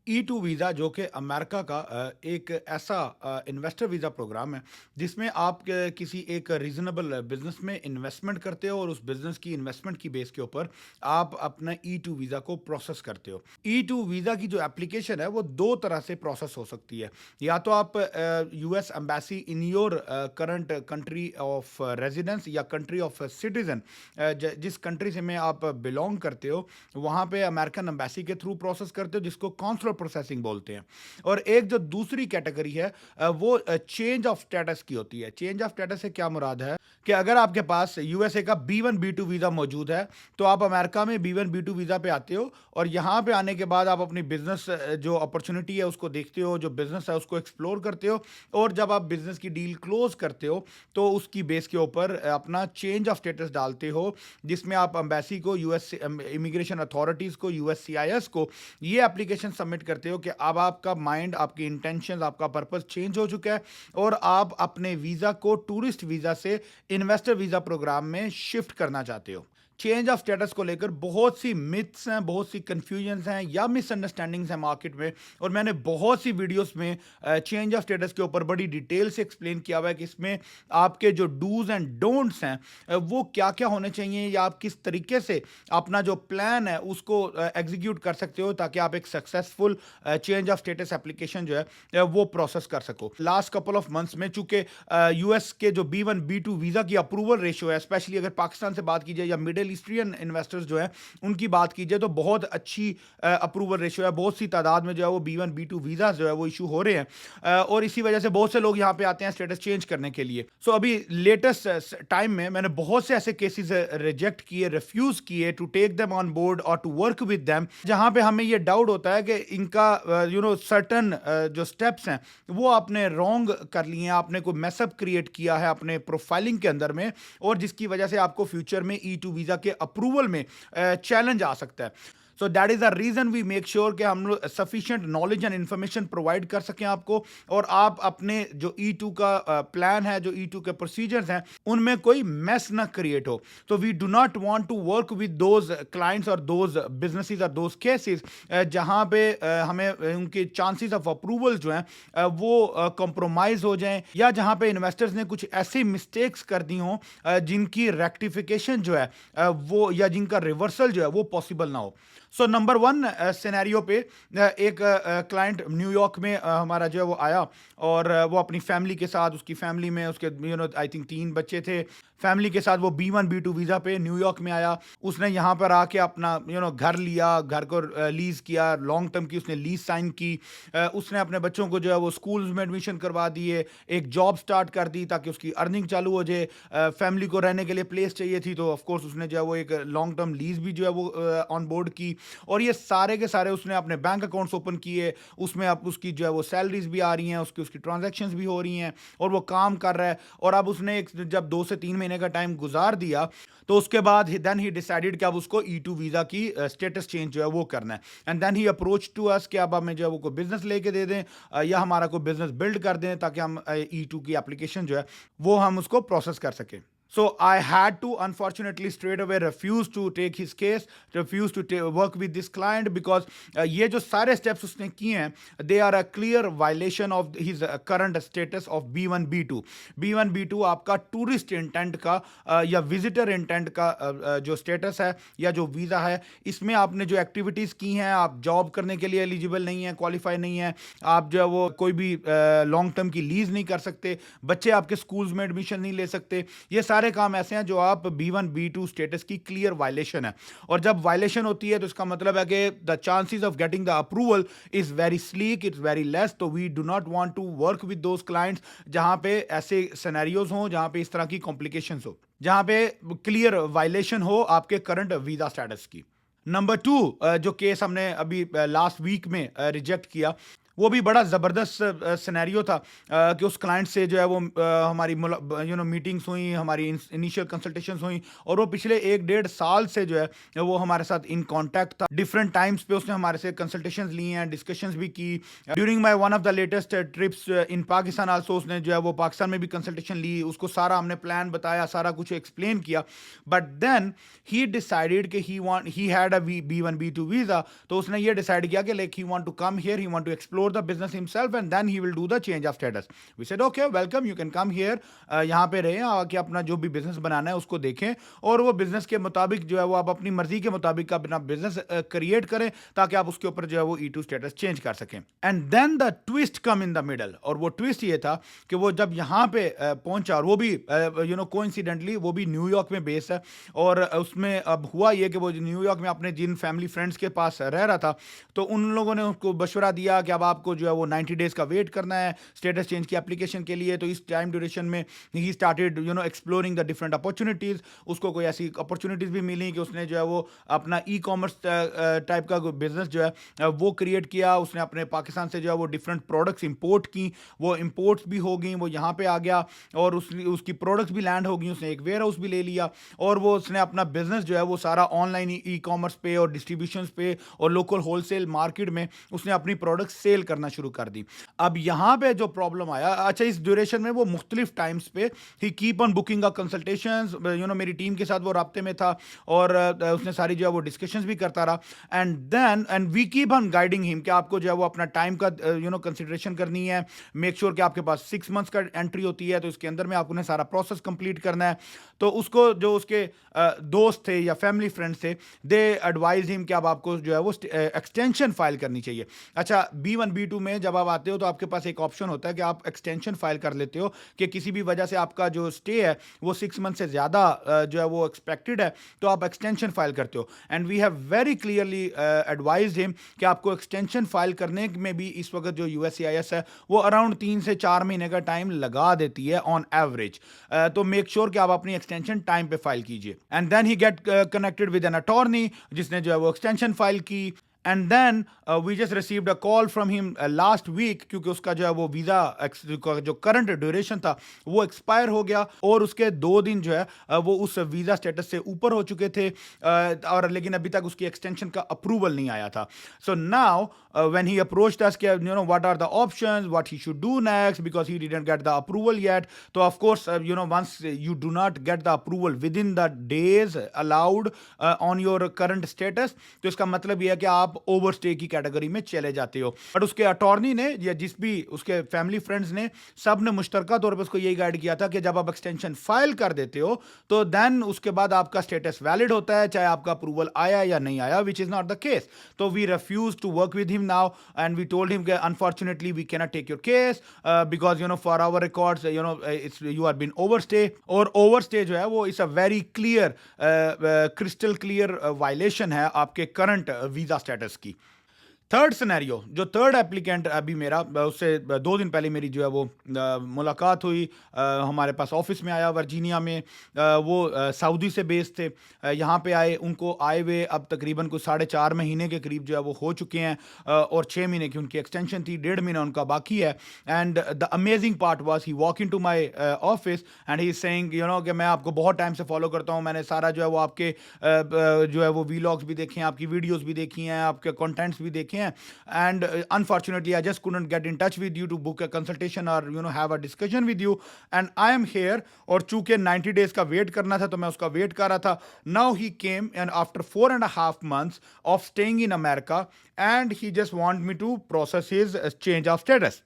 E2 visa जो कि America का एक ऐसा इन्वेस्टर वीज़ा प्रोग्राम है जिसमें आप किसी एक रीज़नेबल बिज़नेस में इन्वेस्टमेंट करते हो और उस बिज़नेस की इन्वेस्टमेंट की बेस के ऊपर आप अपना E2 वीज़ा को प्रोसेस करते हो। E2 वीज़ा की जो एप्लीकेशन है वो 2 तरह से प्रोसेस हो सकती है। या तो आप US embassy in your current country of residence या कंट्री ऑफ सिटिज़न, जिस कंट्री से में आप बिलॉन्ग करते हो, वहाँ पे अमेरिकन एम्बेसी के थ्रू प्रोसेस करते हो जिसको कॉन्सुलर प्रोसेसिंग बोलते हैं। और एक जो दूसरी कैटेगरी है वो चेंज ऑफ स्टेटस की होती है। चेंज ऑफ स्टेटस से क्या मुराद है कि अगर आपके पास यूएसए का B1 B2 वीज़ा मौजूद है तो आप अमेरिका में B1 B2 वीज़ा पे आते हो और यहाँ पे आने के बाद आप अपनी बिजनेस जो अपॉर्चुनिटी है उसको देखते हो, जो बिजनेस है उसको एक्सप्लोर करते हो और जब आप बिजनेस की डील क्लोज करते हो तो उसकी बेस के ऊपर अपना चेंज ऑफ स्टेटस डालते हो, जिसमें आप एम्बेसी को, यूएस इमिग्रेशन अथॉरिटीज़ को, यूएससीआईएस को ये एप्लीकेशन सबमिट करते हो कि अब आपका माइंड, आपकी इंटेंशंस, आपका पर्पस चेंज हो चुका है और आप अपने वीज़ा को टूरिस्ट वीज़ा से इन्वेस्टर वीज़ा प्रोग्राम में शिफ्ट करना चाहते हो। चेंज ऑफ स्टेटस को लेकर बहुत सी मिथ्स हैं, बहुत सी कन्फ्यूजन्स हैं या मिसअंडरस्टैंडिंग्स हैं मार्केट में, और मैंने बहुत सी वीडियोस में चेंज ऑफ स्टेटस के ऊपर बड़ी डिटेल से एक्सप्लेन किया हुआ है कि इसमें आपके जो डूज एंड डोंट्स हैं वो क्या क्या होने चाहिए या आप किस तरीके से अपना जो प्लान है उसको एग्जीक्यूट कर सकते हो ताकि आप एक successful change of status application जो है वो प्रोसेस कर सको। लास्ट कपल ऑफ मंथ्स में चूंकि यूएस के जो B1 B2 वीज़ा की अप्रूवल रेशियो है, स्पेशली अगर पाकिस्तान से बात की जाए या मिडिल ईस्ट्रियन इन्वेस्टर्स जो है उनकी बात की जाए, तो बहुत अच्छी अप्रूवल रेशियो है। बहुत सी तादाद में जो है वो B1 B2 वीज़ा जो है वो इशू हो रहे हैं और इसी वजह से बहुत से लोग यहाँ पे आते हैं स्टेटस चेंज करने के लिए। सो अभी लेटेस्ट टाइम में मैंने बहुत से ऐसे केसेस रिजेक्ट किए, रिफ्यूज किए to take them on board और टू वर्क विद देम, जहां पे हमें ये डाउट होता है कि इनका सर्टन जो स्टेप्स हैं वो आपने रॉन्ग कर लिए हैं, आपने कोई मैसअप क्रिएट किया है अपने प्रोफाइलिंग के अंदर में, और जिसकी वजह से आपको फ्यूचर में E2 वीज़ा के अप्रूवल में चैलेंज आ सकता है। So that is the reason we make sure कि हम लोग sufficient knowledge and information provide कर सकें आपको, और आप अपने जो E2 का प्लान है, जो E2 के प्रोसीजर्स हैं, उनमें कोई मेस ना क्रिएट हो। तो we do not want to work with those clients और दोज बिजनेसेस और दोज केसेस जहां पे हमें उनके चांसेस ऑफ अप्रूवल जो हैं वो कंप्रोमाइज हो जाएं, या जहां पे इन्वेस्टर्स ने कुछ ऐसी मिस्टेक्स कर दी हों जिनकी रेक्टिफिकेशन जो है वो, या जिनका रिवर्सल जो है वो पॉसिबल ना हो। सो नंबर वन सिनेरियो पे एक क्लाइंट न्यूयॉर्क में हमारा जो है वो आया और वो अपनी फैमिली के साथ, उसकी फैमिली में उसके आई थिंक 3 बच्चे थे, फैमिली के साथ वो B1 B2 वीज़ा पे न्यूयॉर्क में आया। उसने यहाँ पर आके अपना घर लिया, घर को लीज़ किया, लॉन्ग टर्म की उसने लीज़ साइन की। उसने अपने बच्चों को जो है वो स्कूल्स में एडमिशन करवा दिए, एक जॉब स्टार्ट कर दी ताकि उसकी अर्निंग चालू हो जाए। फैमिली को रहने के लिए प्लेस चाहिए थी तो ऑफ कोर्स उसने जो है वो एक लॉन्ग टर्म लीज़ भी जो है वो ऑन बोर्ड की, और ये सारे के सारे उसने अपने बैंक अकाउंट्स ओपन किए। उसमें अब उसकी जो है वो सैलरीज भी आ रही हैं, उसकी उसकी ट्रांजैक्शंस भी हो रही हैं और वो काम कर रहा है। और अब उसने जब 2 से 3 महीने का टाइम गुजार दिया तो उसके बाद देन ही डिसाइडेड कि अब उसको E2 वीज़ा की स्टेटस चेंज जो है वो करना है। And then he approach to us कि अब हमें जो है वो कोई बिजनेस लेके दे दें या हमारा कोई बिजनेस बिल्ड कर दें ताकि हम E2 की एप्लीकेशन जो है वो हम उसको प्रोसेस कर सकें। So I had to unfortunately straight away refuse to take his case, refuse to work with this client because ये जो सारे steps उसने किए हैं they are a clear violation of his current status of B1 B2। B1 B2 आपका tourist intent का या visitor intent का जो स्टेटस है या जो वीज़ा है, इसमें आपने जो एक्टिविटीज़ की हैं, आप जॉब करने के लिए एलिजिबल नहीं है, क्वालिफाई नहीं है, आप जो है वो कोई भी लॉन्ग टर्म की लीज नहीं कर सकते, बच्चे आपके स्कूल्स में एडमिशन नहीं ले सकते, ये सारे काम ऐसे हैं जो आप B1 B2 स्टेटस की क्लियर वायलेशन है। और जब वायलेशन होती है तो इसका मतलब है कि the chances of getting the approval is very slim, it's very less. तो we do not want to work with those clients जहां पे ऐसे सिनेरियोज हो, जहां पे इस तरह की कॉम्प्लिकेशंस हो, जहां पे क्लियर वायलेशन हो आपके करंट वीजा स्टेटस की। नंबर 2 जो केस हमने अभी लास्ट वीक में रिजेक्ट किया वो भी बड़ा ज़बरदस्त सिनेरियो था कि उस क्लाइंट से जो है वो हमारी मीटिंग्स हुई, हमारी इनिशियल कंसल्टेशंस हुई, और वो पिछले 1 डेढ़ साल से जो है वो हमारे साथ इन कॉन्टैक्ट था। डिफरेंट टाइम्स पे उसने हमारे से कंसल्टेशंस ली हैं, डिस्कशंस भी की। During my one of the latest trips in Pakistan also उसने जो है वो पाकिस्तान में भी कंसल्टेशन ली, उसको सारा हमने प्लान बताया, सारा कुछ एक्सप्लेन किया। बट देन ही डिसाइडेड कि he had a B1 B2 visa, तो उसने ये डिसाइड किया कि like he want to come here, he want to explore the business himself and then he will do the change of status. We said okay welcome, you can come here, यहाँ पे रहें, आके अपना जो भी business बनाना है उसको देखें, और वो बिजनेस के मुताबिक जो है वो आप अपनी मर्जी के मुताबिक अपना बिजनेस क्रिएट करें, ताकि आप उसके ऊपर जो है वो E2 स्टेटस चेंज कर सकें। And then the twist come in the middle, और वो ट्विस्ट ये था कि वो जब यहाँ पे पहुंचा, और वो भी कोइंसिडेंटली वो भी न्यूयॉर्क में बेस है, और उसमें अब हुआ ये कि वो न्यूयॉर्क में अपने जिन फैमिली फ्रेंड्स के पास रह रहा था, तो उन लोगों ने उसको मशवरा दिया कि अब आपको जो है वो 90 डेज का वेट करना है स्टेटस चेंज की एप्लीकेशन के लिए। तो इस टाइम ड्यूरेशन में he started exploring the different opportunities. उसको कोई ऐसी अपॉर्चुनिटीज़ भी मिली कि उसने जो है वो अपना ई-कॉमर्स टाइप का बिजनेस जो है वो क्रिएट किया। उसने अपने पाकिस्तान से जो है वो डिफरेंट प्रोडक्ट्स इंपोर्ट की, वो इंपोर्ट्स भी हो गई, वो यहाँ पे आ गया, और उसकी प्रोडक्ट्स भी लैंड हो गई, उसने एक वेयर हाउस भी ले लिया, और वो उसने अपना बिजनेस जो है वो सारा ऑनलाइन ई कॉमर्स पे और डिस्ट्रीब्यूशन पे और लोकल होलसेल मार्केट में उसने अपनी प्रोडक्ट सेल करना शुरू कर दी। अब यहाँ पे जो प्रॉब्लम आया, अच्छा इस ड्यूरेशन में वो मुख्तलिफ टाइम्स पे ही keep on booking a consultations, मेरी टीम के साथ वो राब्ते में था, और उसने सारी जो है वो डिस्कशंस भी करता रहा। And we keep on guiding him कि आपको जो है वो अपना टाइम का कंसिडरेशन करनी है, मेक श्योर कि आपके पास 6 मंथ्स का एंट्री होती है, तो इसके अंदर में आपने सारा प्रोसेस कंप्लीट करना है। तो उसको जो उसके दोस्त थे या फैमिली फ्रेंड्स थे, दे एडवाइज हिम कि अब आपको जो है वो एक्सटेंशन फाइल करनी चाहिए। अच्छा B1 B2 में जब आप आते हो तो आपके पास एक ऑप्शन होता है कि आप एक्सटेंशन फाइल कर लेते हो कि किसी भी वजह से आपका जो स्टे है वो 6 मंथ से ज़्यादा जो है वो एक्सपेक्टेड है, तो आप एक्सटेंशन फाइल करते हो। And we have very clearly advise him कि आपको एक्सटेंशन फाइल करने में भी इस वक्त जो USCIS है वो अराउंड 3 से 4 महीने का टाइम लगा देती है ऑन एवरेज। तो मेक श्योर कि आप अपनी एक्सटेंशन टाइम पे फाइल कीजिए। And then he get connected with an attorney, जिसने जो है वो एक्सटेंशन फाइल की। And then we just received a call from him last week, क्योंकि उसका जो है वो वीज़ा जो करंट ड्यूरेशन था वो एक्सपायर हो गया, और उसके 2 दिन जो है वो उस वीज़ा स्टेटस से ऊपर हो चुके थे, और लेकिन अभी तक उसकी एक्सटेंशन का अप्रूवल नहीं आया था। So now when he approached us, what are the options, what he should do next, because he didn't get the approval yet. So of course, once you do not get the approval within the days allowed on your current status, तो इसका मतलब यह है कि आप overstay की category में चले जाते हो। बट उसके अटॉर्नी ने या जिस भी उसके फैमिली फ्रेंड्स ने, सब ने मुश्तरका तौर पर उसको यही गाइड किया था कि जब आप एक्सटेंशन फाइल कर देते हो तो देन उसके बाद आपका स्टेटस वैलिड होता है, चाहे आपका अप्रूवल आया या नहीं आया, which is not the case. तो we refuse to work with him now, and we told him that unfortunately we cannot take your case because for our records it's you have been overstay, और overstay जो है वो is a very clear crystal clear violation है आपके current visa status की। Third scenario, जो third applicant अभी मेरा, उससे 2 दिन पहले मेरी जो है वो मुलाकात हुई, हमारे पास ऑफिस में आया वर्जीनिया में, वो सऊदी से बेस थे, यहाँ पे आए, उनको आए हुए अब तकरीबन कुछ 4.5 महीने के करीब जो है वो हो चुके हैं, और 6 महीने की उनकी एक्सटेंशन थी, 1.5 महीना उनका बाकी है। And the amazing part was he walk into my office and he is saying कि मैं आपको बहुत टाइम से फॉलो करता हूँ, मैंने सारा जो है वो आपके जो है वो वीलॉग्स भी देखे हैं, आपकी वीडियोज़ भी देखी हैं, आपके कॉन्टेंट्स भी देखे हैं, and unfortunately I just couldn't get in touch with you to book a consultation or have a discussion with you, and I am here। और चूंकि 90 days का वेट करना था तो मैं उसका वेट कर रहा था। Now he came and after 4.5 months of staying in America and he just want me to process his change of status।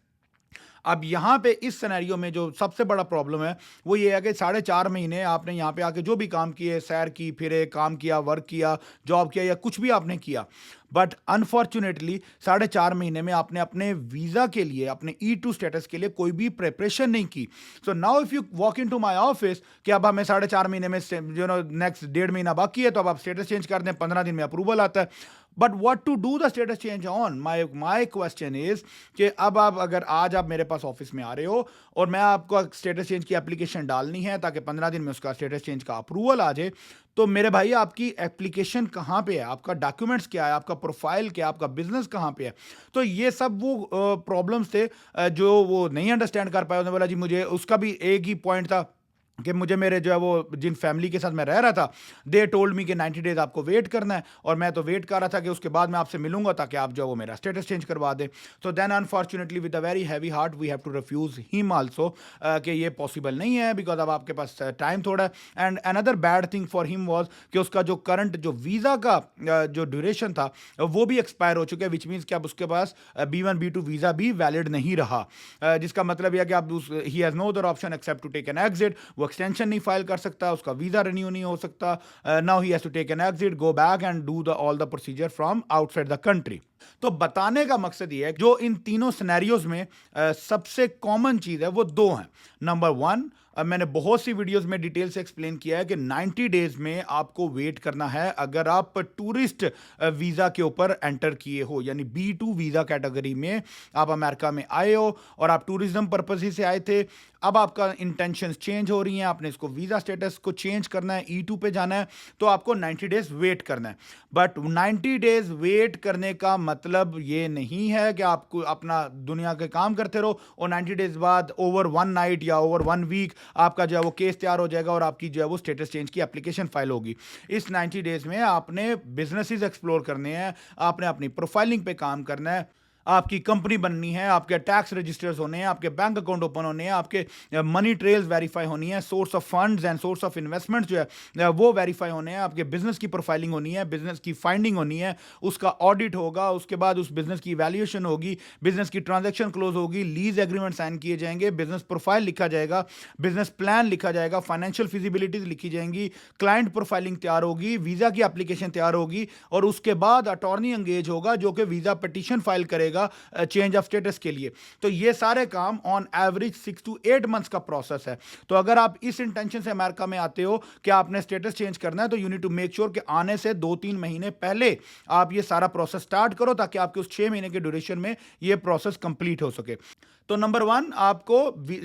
अब यहाँ पे इस सिनेरियो में जो सबसे बड़ा प्रॉब्लम है वो ये है कि 4.5 महीने आपने यहाँ पे आके जो भी काम किए, सैर की, फिरे, काम किया, वर्क किया, जॉब किया, या कुछ भी आपने किया, बट अनफॉर्चुनेटली 4.5 महीने में आपने अपने वीज़ा के लिए, अपने E2 स्टेटस के लिए कोई भी प्रिपरेशन नहीं की। So now if you walk into my office कि अब हमें 4.5 महीने में नेक्स्ट 1.5 महीना बाकी है, तो अब आप स्टेटस चेंज कर दें, 15 दिन में अप्रूवल आता है। But what to do the status change on, my question is कि अब आप अगर आज आप मेरे पास ऑफिस में आ रहे हो और मैं आपको स्टेटस चेंज की एप्लीकेशन डालनी है ताकि 15 दिन में उसका स्टेटस चेंज का अप्रूवल आ जाए, तो मेरे भाई आपकी एप्लीकेशन कहाँ पे है, आपका डॉक्यूमेंट्स क्या है, आपका प्रोफाइल क्या है, आपका बिजनेस कहाँ पे है। तो ये सब वो प्रॉब्लम्स थे जो वो नहीं अंडरस्टैंड कर पाए। उन्होंने बोला जी मुझे उसका भी एक ही पॉइंट था कि मुझे मेरे जो है वो जिन फैमिली के साथ मैं रह रहा था, दे टोल्ड मी कि 90 डेज आपको वेट करना है, और मैं तो वेट कर रहा था कि उसके बाद मैं आपसे मिलूंगा ताकि आप जो है वो मेरा स्टेटस चेंज करवा दें। So then unfortunately with a very heavy heart we have to refuse him also कि ये पॉसिबल नहीं है बिकॉज अब आपके पास टाइम थोड़ा है। And another bad thing for him was कि उसका जो करंट जो वीज़ा का जो ड्यूरेशन था वो भी एक्सपायर हो चुका है, विच मीन्स कि अब उसके पास B1 B2 वीज़ा भी वैलिड नहीं रहा, जिसका मतलब यह कि अब he has no other option except to take an exit. वो एक्सटेंशन नहीं फाइल कर सकता, उसका वीज़ा रिन्यू नहीं हो सकता। Now he has to take an exit, go back and do the all the procedure from outside the country. तो बताने का मकसद ये है जो इन तीनों सिनेरियोज में सबसे कॉमन चीज़ है वो दो हैं। नंबर वन, मैंने बहुत सी वीडियोस में डिटेल से एक्सप्लेन किया है कि 90 डेज में आपको वेट करना है अगर आप टूरिस्ट वीज़ा के ऊपर एंटर किए हो, यानी B2 वीज़ा कैटेगरी में आप अमेरिका में आए हो और आप टूरिज्म पर्पज ही से आए थे। अब आपका इंटेंशंस चेंज हो रही हैं, आपने इसको वीज़ा स्टेटस को चेंज करना है, E2 पे जाना है, तो आपको 90 डेज वेट करना है। बट 90 डेज वेट करने का मतलब ये नहीं है कि आपको अपना दुनिया के काम करते रहो और 90 डेज बाद ओवर वन नाइट या ओवर वन वीक आपका जो है वो केस तैयार हो जाएगा और आपकी जो है वो स्टेटस चेंज की एप्लीकेशन फाइल होगी। इस 90 डेज में आपने बिजनेसेस एक्सप्लोर करने हैं, आपने अपनी प्रोफाइलिंग पे काम करना है, आपकी कंपनी बननी है, आपके टैक्स रजिस्टर्स होने हैं, आपके बैंक अकाउंट ओपन होने हैं, आपके मनी ट्रेल्स वेरीफाई होनी है, source of funds and source of investment जो है वो वेरीफाई होने हैं, आपके बिजनेस की प्रोफाइलिंग होनी है, बिजनेस की फाइंडिंग होनी है, उसका ऑडिट होगा, उसके बाद उस बिजनेस की वैल्यूएशन होगी, बिजनेस की ट्रांजैक्शन क्लोज होगी, लीज एग्रीमेंट साइन किए जाएंगे, बिजनेस प्रोफाइल लिखा जाएगा, बिजनेस प्लान लिखा जाएगा, फाइनेंशियल फिजिबिलिटीज लिखी जाएंगी, क्लाइंट प्रोफाइलिंग तैयार होगी, वीजा की एप्लीकेशन तैयार होगी, और उसके बाद अटॉर्नी एंगेज होगा जो कि वीजा पिटीशन फाइल करेगा चेंज ऑफ स्टेटस के लिए। तो ये सारे काम ऑन एवरेज 6 to 8 मंथ्स का प्रोसेस है। तो अगर आप इस इंटेंशन से अमेरिका में आते हो कि आपने स्टेटस चेंज करना है, तो you need to make sure कि आने से 2-3 महीने पहले आप ये सारा प्रोसेस स्टार्ट करो ताकि आपके उस 6 महीने के ड्यूरेशन में ये प्रोसेस कंप्लीट हो सके। तो नंबर वन, आपको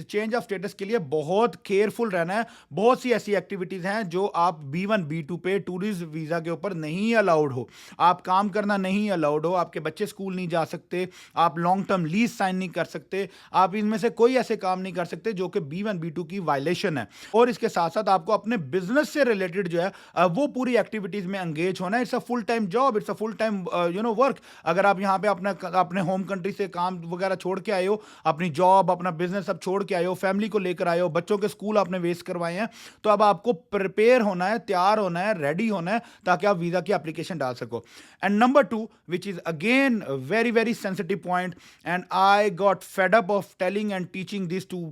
चेंज ऑफ स्टेटस के लिए बहुत केयरफुल रहना है। बहुत सी ऐसी एक्टिविटीज हैं जो आप B1 B2 पे टूरिस्ट वीजा के ऊपर नहीं अलाउड हो, आप काम करना नहीं अलाउड हो, आपके बच्चे स्कूल नहीं जा सकते, आप लॉन्ग टर्म लीज साइन नहीं कर सकते, आप इनमें से कोई ऐसे काम नहीं कर सकते जो कि B1 B2 की वायलेशन है। और इसके साथ साथ आपको अपने बिजनेस से रिलेटेड जो है वो पूरी एक्टिविटीज में एंगेज होना है। It's a full time job, it's a full time work. अगर आप यहाँ पे अपने होम कंट्री से काम वगैरह छोड़ के आए हो, अपनी जॉब अपना बिजनेस सब छोड़ के आए हो, फैमिली को लेकर आए हो, बच्चों के स्कूल आपने वेस्ट करवाए हैं, तो अब आपको प्रिपेयर होना है, तैयार होना है, रेडी होना है ताकि आप वीजा की एप्लीकेशन डाल सको। And number two, which is again very very sensitive point, and I got fed up of telling and teaching this to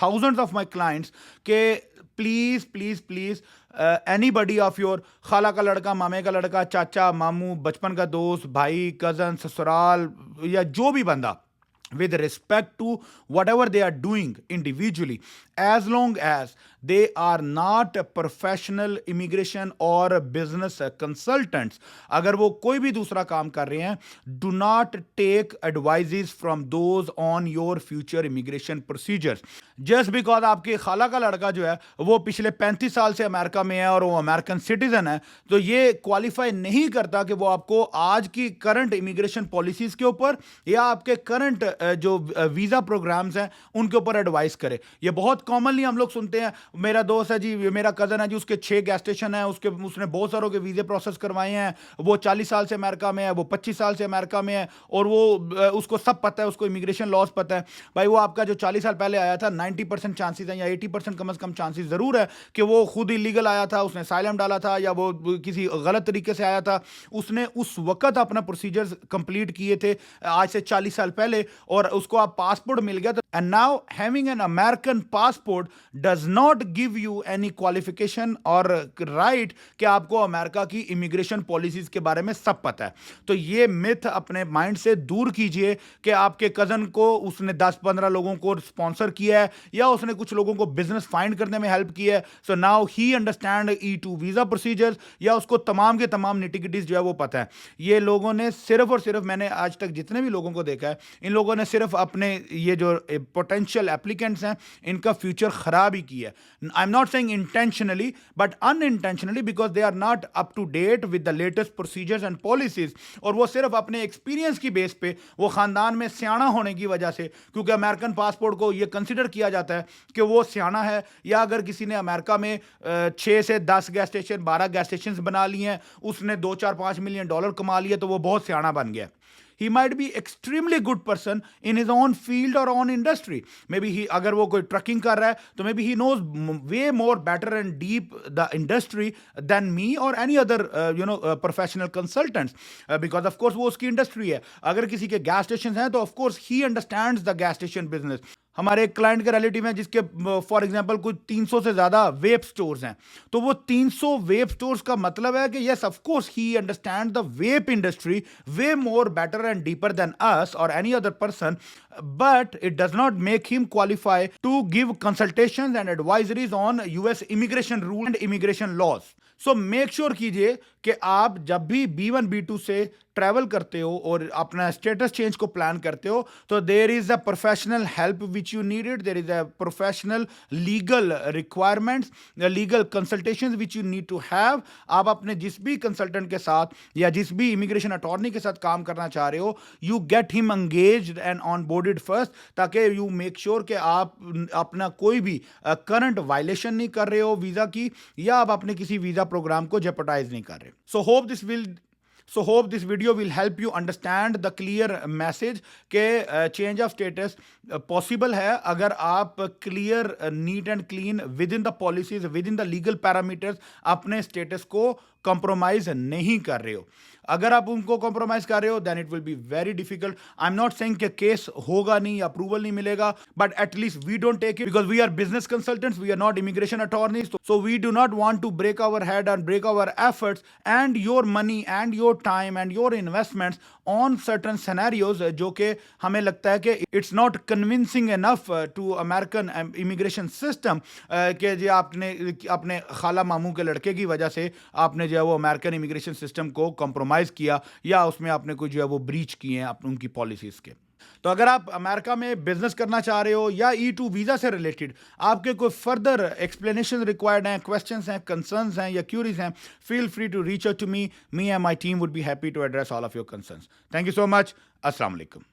thousands of my clients के please please please anybody of your खाला का लड़का, मामे का लड़का, चाचा, मामू, बचपन का दोस्त, भाई, कजन, ससुराल, या जो भी बंदा, with respect to whatever they are doing individually, as long as they are not professional immigration or business consultants, अगर वो कोई भी दूसरा काम कर रहे हैं, do not take advices from those on your future immigration procedures. just because आपके खाला का लड़का जो है वो पिछले 35 साल से अमेरिका में है और वो अमेरिकन सिटीजन है, तो ये क्वालिफाई नहीं करता कि वो आपको आज की करंट इमिग्रेशन पॉलिसीज के ऊपर या आपके करंट जो वीज़ा प्रोग्राम्स हैं उनके ऊपर एडवाइस करे। ये बहुत कॉमनली हम लोग सुनते हैं, मेरा दोस्त है जी, मेरा कज़न है जी, उसके 6 गैस स्टेशन है, उसने बहुत सारों के वीज़े प्रोसेस करवाए हैं, वो 40 साल से अमेरिका में है, वो 25 साल से अमेरिका में है, और वो उसको सब पता है, उसको इमिग्रेशन लॉज पता है। भाई वो आपका जो 40 साल पहले आया था, 90% चांसेस हैं या 80% कम से कम चांसेस ज़रूर है कि वो खुद इलीगल आया था, उसने साइलम डाला था या वो किसी गलत तरीके से आया था, उसने उस वक्त अपना प्रोसीजर्स कंप्लीट किए थे आज से 40 साल पहले, और उसको आप पासपोर्ट मिल गया And now, having an American passport does not give you any qualification or right कि आपको अमेरिका की इमिग्रेशन पॉलिसीज के बारे में सब पता है. तो ये मिथ अपने माइंड से दूर कीजिए कि आपके कजन को उसने 10-15 लोगों को स्पॉन्सर किया है या उसने कुछ लोगों को बिजनेस फाइंड करने में हेल्प किया है. So now he understand E2 visa procedures या उसको तमाम के तमाम निटिगिटीज जो है वो पता है. ये लोगों ने सिर्फ और सिर्फ, मैंने आज तक जितने भी लोगों को देखा है, इन लोगों ने सिर्फ अपने ये जो पोटेंशियल एप्लीकेंट्स हैं इनका फ्यूचर खराब ही किया है. I am not saying intentionally but unintentionally, because they are not up to date with the latest procedures and policies. और वो सिर्फ अपने एक्सपीरियंस की बेस पे, वो खानदान में सियाना होने की वजह से, क्योंकि अमेरिकन पासपोर्ट को ये कंसिडर किया जाता है कि वो सियाना है, या अगर किसी ने अमेरिका में 6 से 10 गैस स्टेशन, 12 गैस स्टेशन बना लिए हैं, उसने $2-4-5 मिलियन कमा लिए, तो वो बहुत सियाना बन गया. He might be extremely good person in his own field or own industry. Maybe he, अगर वो कोई ट्रकिंग कर रहा है, तो maybe he knows way more better and deep the industry than me or any other professional consultants, because of course वो उसकी industry है. अगर किसी के गैस स्टेशन हैं, तो of course he understands the gas station business. हमारे एक क्लाइंट के रिलेटिव हैं जिसके फॉर एग्जांपल कुछ 300 से ज्यादा वेब स्टोर्स हैं. तो वो 300 वेब स्टोर्स का मतलब है कि yes, of course he understand the web industry way more better and deeper than us और any other person, but it does not make him qualify to give consultations and advisories on US immigration rule and immigration laws. So make sure कीजिए कि आप जब भी B1 B2 से travel करते हो और अपना स्टेटस चेंज को प्लान करते हो, तो there is a professional help which you needed, there is a professional legal requirements, legal consultations which you need to have. आप अपने जिस भी कंसल्टेंट के साथ या जिस भी इमिग्रेशन अटॉर्नी के साथ काम करना चाह रहे हो, you get him engaged and on boarded first, ताकि यू मेक श्योर कि आप अपना कोई भी करंट वायलेशन नहीं कर रहे हो वीजा की, या आप अपने किसी वीजा प्रोग्राम को जेपटाइज नहीं कर रहे. So hope this video will help you understand the clear message कि change of status possible है अगर आप clear, neat and clean within the policies, within the legal parameters अपने status को compromise नहीं कर रहे हो. अगर आप उनको कॉम्प्रोमाइज कर रहे हो, then it will be very difficult. I am not saying कि केस होगा नहीं, अप्रूवल नहीं मिलेगा, but at least we don't take it because we are business consultants, we are not immigration attorneys. So we do not want to break our head and break our efforts and your money and your time and your investments on certain scenarios जो कि हमें लगता है कि it's not convincing enough to American immigration system, कि जो आपने अपने खाला मामू के लड़के की वजह से आपने जो है वो अमेरिकन इमिग्रेशन सिस्टम को कॉम्प्रोमाइज किया, या उसमें आपने कोई जो है वो ब्रीच किए हैं उनकी पॉलिसीज के. तो अगर आप अमेरिका में बिजनेस करना चाह रहे हो या E2 वीजा से रिलेटेड आपके कोई फर्दर एक्सप्लेनेशन रिक्वायर्ड हैं, क्वेश्चंस हैं, कंसर्न्स हैं या क्यूरीज हैं, feel free to reach out to me and my team would be happy to address all of your concerns. Thank you so much. अस्सलाम वालेकुम.